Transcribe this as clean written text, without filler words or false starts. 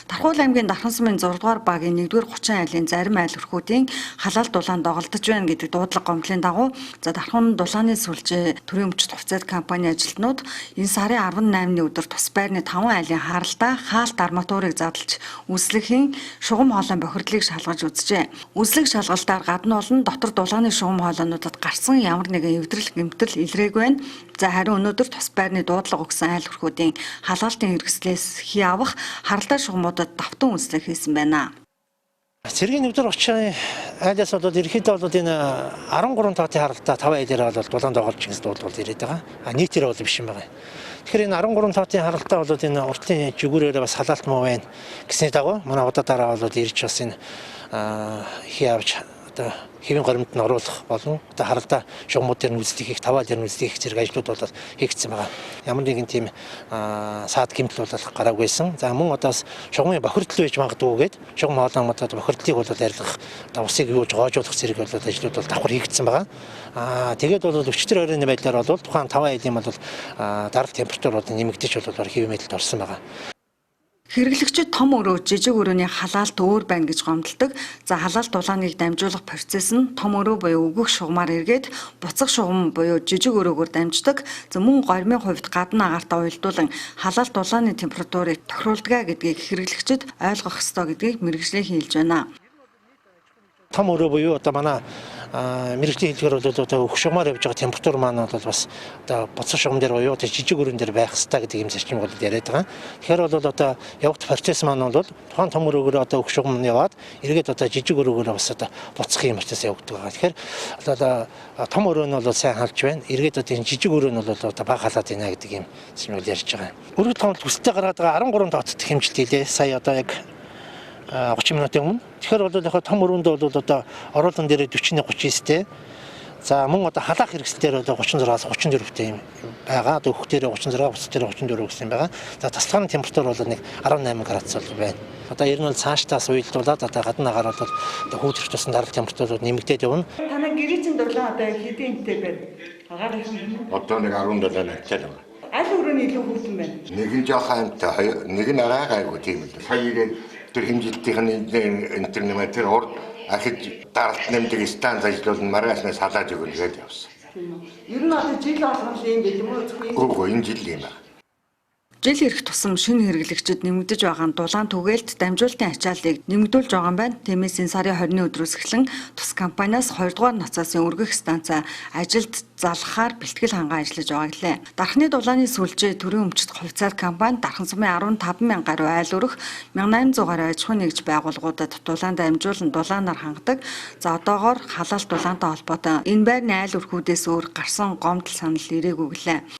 Тархуул аймгийн Дархан сумын 6 дугаар багийн 1-р 30 айлын зарим айл өрхүүдийн халаалт дулаан доголдож байна гэдэг дуудлага гомдлын дагуу Дархан дулааны сүлжээ төрийн өмчт хувьцаат компани ажилтнууд энэ сарын 18-ны өдөр тус байрны 5 айлын харалтаа хаалт арматурыг задлж үслэгийн шугам хоолойн бохирдлыг шалгаж үзжээ. Үслэг шалгалтаар гадна болон дотор дулааны шугам хоолойнуудад гарсан ямар нэгэн эвдрэл гэмтэл илрээгүй байна. Харин өнөөдөр тус байрны дуудлага өгсөн айл өрхүүдийн халаалтын хэрэгслээс хий авах харалтай шугамудад давтан үслэг хийсэн байна. Цэргийн 1-р 30 айлаас болоод ерөнхийдөө бол энэ 13 таатын харалтаа 5 айлаараа бол дулаан доголж гэсэн дуудлага ирээд байгаа. Нийтээр бол биш юм байна. Тэгэхээр энэ 13 таатын харалтаа бол энэ уртлын жигүүрээр бас халаалт муу байна гэсний дагуу манай удаадараа бол ирж бас энэ хий авч одоо хэвийн горимд нь оруулах болон одоо харалдаа шугамуудын үзлийг хийх, 5 айлын үзлийг хийх зэрэг ажлууд бол хийгдсэн байгаа. Ямар нэгэн тийм саад гэмтэл бол гараагүйсэн. За мөн одоос шугамын бохирдол байж магадгүй гээд шугам хоолойнуудад бохирдлыг бол арилгах, одоо усыг юуж гоожуулах зэрэг бол ажлууд бол давхар хийгдсэн байгаа. Тэгээд бол өчтөр оройн байдлаар бол тухайн 5 айлын бол даралт температур бол нэмэгдэж бол хэвийн мэдэлд орсон байгаа. Хэрэглэгчид том өрөө, жижиг өрөөний халаалт өөр байна гэж гомдолдог. Халаалт дулааныг дамжуулах процесс нь том өрөө буюу өгөх шугамаар эргээд буцах шугам буюу жижиг өрөөгөөр дамждаг. Мөн гормын хувьд гадна агаартай уялдуулан халаалт дулааны температурыг тохируулдаг гэдгийг хэрэглэгчид ойлгох ёстой гэдгийг мэргэжлийн хэлж байна. Том өрөө буюу одоо манай мэргэжлийн хэлгээр бол одоо өгөх шугамаар явж байгаа температур маань бол бас одоо буцах шугам дээр буюу жижиг өрөөнд дээр байх хэрэгтэй гэдэг юм зарчим бол яриад байгаа. Тэгэхээр бол одоо явагт процесс маань бол тухайн том өрөөгөөр одоо өгөх шугам нь яваад эргээд одоо жижиг өрөөгөөр бас одоо буцах юм процесс явагддаг байгаа. Тэгэхээр одоо том өрөө нь бол сайн халж байна. Эргээд одоо энэ жижиг өрөө нь бол одоо бага халаад байна гэдэг юм зүйл ярьж байгаа. Өргөд тоомд төсөлтэй гаргаад байгаа 13 тооцох хэмжилт хийлээ. Сая одоо яг 30 минутын өмнө. Тэгэхээр бол яг том өрөөнд бол одоо оруулан дээр 40-39-тэй. За мөн одоо халаах хэрэгслээр одоо 36-аас 34-тэй юм байгаа. Одоо өгөх дээр 36, буцах дээр 34 гэсэн байгаа. За тасалгааны температур бол нэг 18 градус бол байна. Одоо ер нь бол цаашдаас уялдуулаад одоо гадна агаар бол одоо хүүд төрч тусан даралт температурууд нэмэгдээд явна. Танай гэрээчийн дулаан одоо хэдийн үнэтэй байна? Агаар их юм. Одоо нэг 17 найттай байна. Аль өрөөний илүү хөвдөн байна? Нэг нь жоохон амттай, нэг нь арай гайгүй тийм л. Сая ирээд тэр хэмжилтийн интернет тэр урд ахиж даралт нэмдэг станц ажлууд нь маргаашнаас халаад өгнө гэж явсан. Ер нь одоо жил болгон л юм гэдэг юм уу? Үгүй энэ жил юм байна. Жил ирэх тусам шинэ хэрэглэгчид нэмэгдэж байгаа дулаан түгээлт дамжуулалтын ачааллыг нэмэгдүүлж байгаа юм байна. Тиймээс энэ сарын 20-ны өдрөөс эхлэн тус компаниас 2 дугаар нацаасын өргөх станцаа ажилд залгахаар бэлтгэл хангаа ажиллаж байгаа гэлээ. Дархны дулааны сүлжээ төрийн өмчт хувьцаат компани Дархан сумын 15,000 гаруй айл өрх 1800 гаруй аж ахуйн нэгж байгууллагуудад дулаан дамжуулан дулаанаар хангадаг. Одоогоор халаалт дулаантай холбоотой энэ байрны айл өрхүүдээс өөр гарсан гомдол санал ирээгүй гэлээ.